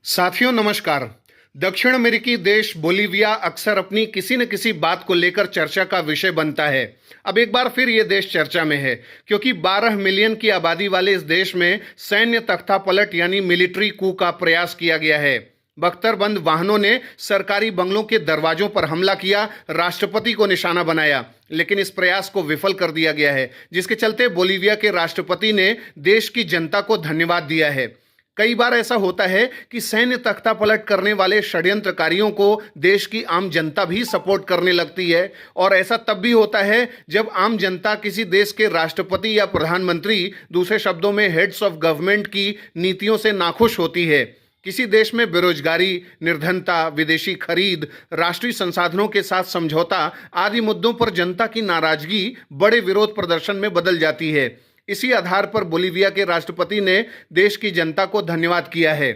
साथियों नमस्कार। दक्षिण अमेरिकी देश बोलीविया अक्सर अपनी किसी न किसी बात को लेकर चर्चा का विषय बनता है। अब एक बार फिर ये देश चर्चा में है क्योंकि 12 मिलियन की आबादी वाले इस देश में सैन्य तख्तापलट यानी मिलिट्री कू का प्रयास किया गया है। बख्तरबंद वाहनों ने सरकारी बंगलों के दरवाजों पर हमला किया, राष्ट्रपति को निशाना बनाया, लेकिन इस प्रयास को विफल कर दिया गया है, जिसके चलते बोलीविया के राष्ट्रपति ने देश की जनता को धन्यवाद दिया है। कई बार ऐसा होता है कि सैन्य तख्तापलट करने वाले षड्यंत्रकारियों को देश की आम जनता भी सपोर्ट करने लगती है, और ऐसा तब भी होता है जब आम जनता किसी देश के राष्ट्रपति या प्रधानमंत्री, दूसरे शब्दों में हेड्स ऑफ गवर्नमेंट की नीतियों से नाखुश होती है। किसी देश में बेरोजगारी, निर्धनता, विदेशी खरीद, राष्ट्रीय संसाधनों के साथ समझौता आदि मुद्दों पर जनता की नाराजगी बड़े विरोध प्रदर्शन में बदल जाती है। इसी आधार पर बोलीविया के राष्ट्रपति ने देश की जनता को धन्यवाद किया है।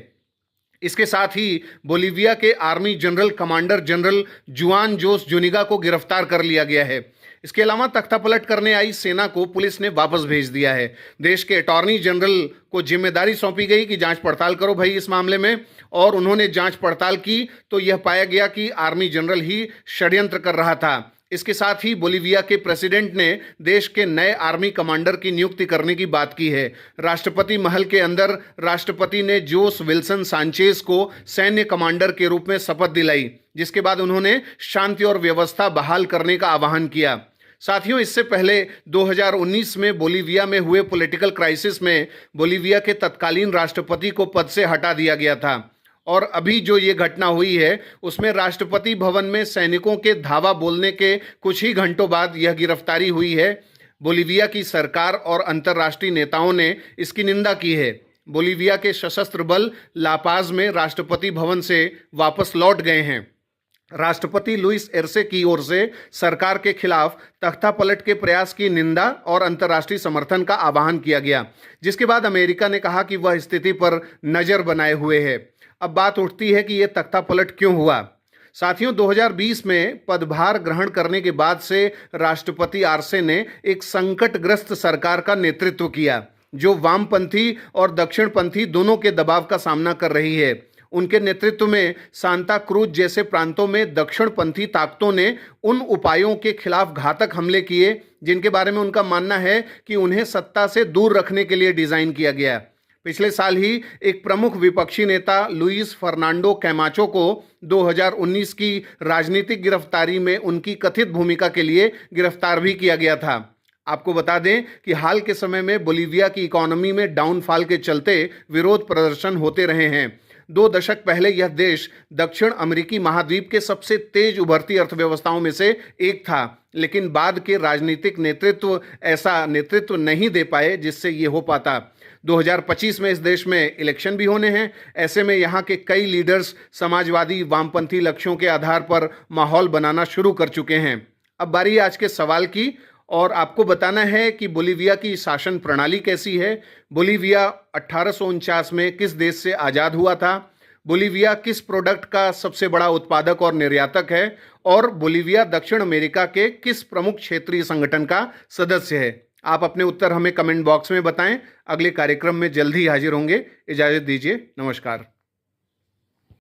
इसके साथ ही बोलीविया के आर्मी जनरल कमांडर जनरल जुआन जोस जुनिगा को गिरफ्तार कर लिया गया है। इसके अलावा तख्तापलट करने आई सेना को पुलिस ने वापस भेज दिया है। देश के अटॉर्नी जनरल को जिम्मेदारी सौंपी गई कि जांच पड़ताल करो भाई इस मामले में, और उन्होंने जांच पड़ताल की तो यह पाया गया कि आर्मी जनरल ही षड्यंत्र कर रहा था। इसके साथ ही बोलीविया के प्रेसिडेंट ने देश के नए आर्मी कमांडर की नियुक्ति करने की बात की है। राष्ट्रपति महल के अंदर राष्ट्रपति ने जोस विल्सन सांचेज को सैन्य कमांडर के रूप में शपथ दिलाई, जिसके बाद उन्होंने शांति और व्यवस्था बहाल करने का आह्वान किया। साथियों, इससे पहले 2019 में बोलीविया में हुए पॉलिटिकल क्राइसिस में बोलीविया के तत्कालीन राष्ट्रपति को पद से हटा दिया गया था, और अभी जो ये घटना हुई है उसमें राष्ट्रपति भवन में सैनिकों के धावा बोलने के कुछ ही घंटों बाद यह गिरफ्तारी हुई है। बोलीविया की सरकार और अंतर्राष्ट्रीय नेताओं ने इसकी निंदा की है। बोलीविया के सशस्त्र बल लापाज में राष्ट्रपति भवन से वापस लौट गए हैं। राष्ट्रपति लुइस एर्से की ओर से सरकार के खिलाफ तख्तापलट के प्रयास की निंदा और अंतर्राष्ट्रीय समर्थन का आह्वान किया गया, जिसके बाद अमेरिका ने कहा कि वह स्थिति पर नजर बनाए हुए है। अब बात उठती है कि यह तख्तापलट क्यों हुआ। साथियों, 2020 में पदभार ग्रहण करने के बाद से राष्ट्रपति आर्से ने एक संकटग्रस्त सरकार का नेतृत्व किया, जो वामपंथी और दक्षिणपंथी दोनों के दबाव का सामना कर रही है। उनके नेतृत्व में सांता क्रूज जैसे प्रांतों में दक्षिणपंथी ताकतों ने उन उपायों के खिलाफ घातक हमले किए जिनके बारे में उनका मानना है कि उन्हें सत्ता से दूर रखने के लिए डिजाइन किया गया। पिछले साल ही एक प्रमुख विपक्षी नेता लुइस फर्नांडो कैमाचो को 2019 की राजनीतिक गिरफ्तारी में उनकी कथित भूमिका के लिए गिरफ्तार भी किया गया था। आपको बता दें कि हाल के समय में बोलीविया की इकोनॉमी में डाउनफॉल के चलते विरोध प्रदर्शन होते रहे हैं। 2 दशक पहले यह देश दक्षिण अमेरिकी महाद्वीप के सबसे तेज उभरती अर्थव्यवस्थाओं में से एक था, लेकिन बाद के राजनीतिक नेतृत्व ऐसा नेतृत्व नहीं दे पाए जिससे ये हो पाता। 2025 में इस देश में इलेक्शन भी होने हैं। ऐसे में यहाँ के कई लीडर्स समाजवादी वामपंथी लक्ष्यों के आधार पर माहौल बनाना शुरू कर चुके हैं। अब बारी है आज के सवाल की, और आपको बताना है कि बोलीविया की शासन प्रणाली कैसी है। बोलीविया 1849 में किस देश से आज़ाद हुआ था? बोलीविया किस प्रोडक्ट का सबसे बड़ा उत्पादक और निर्यातक है? और बोलीविया दक्षिण अमेरिका के किस प्रमुख क्षेत्रीय संगठन का सदस्य है? आप अपने उत्तर हमें कमेंट बॉक्स में बताएं। अगले कार्यक्रम में जल्द ही हाजिर होंगे। इजाज़त दीजिए। नमस्कार।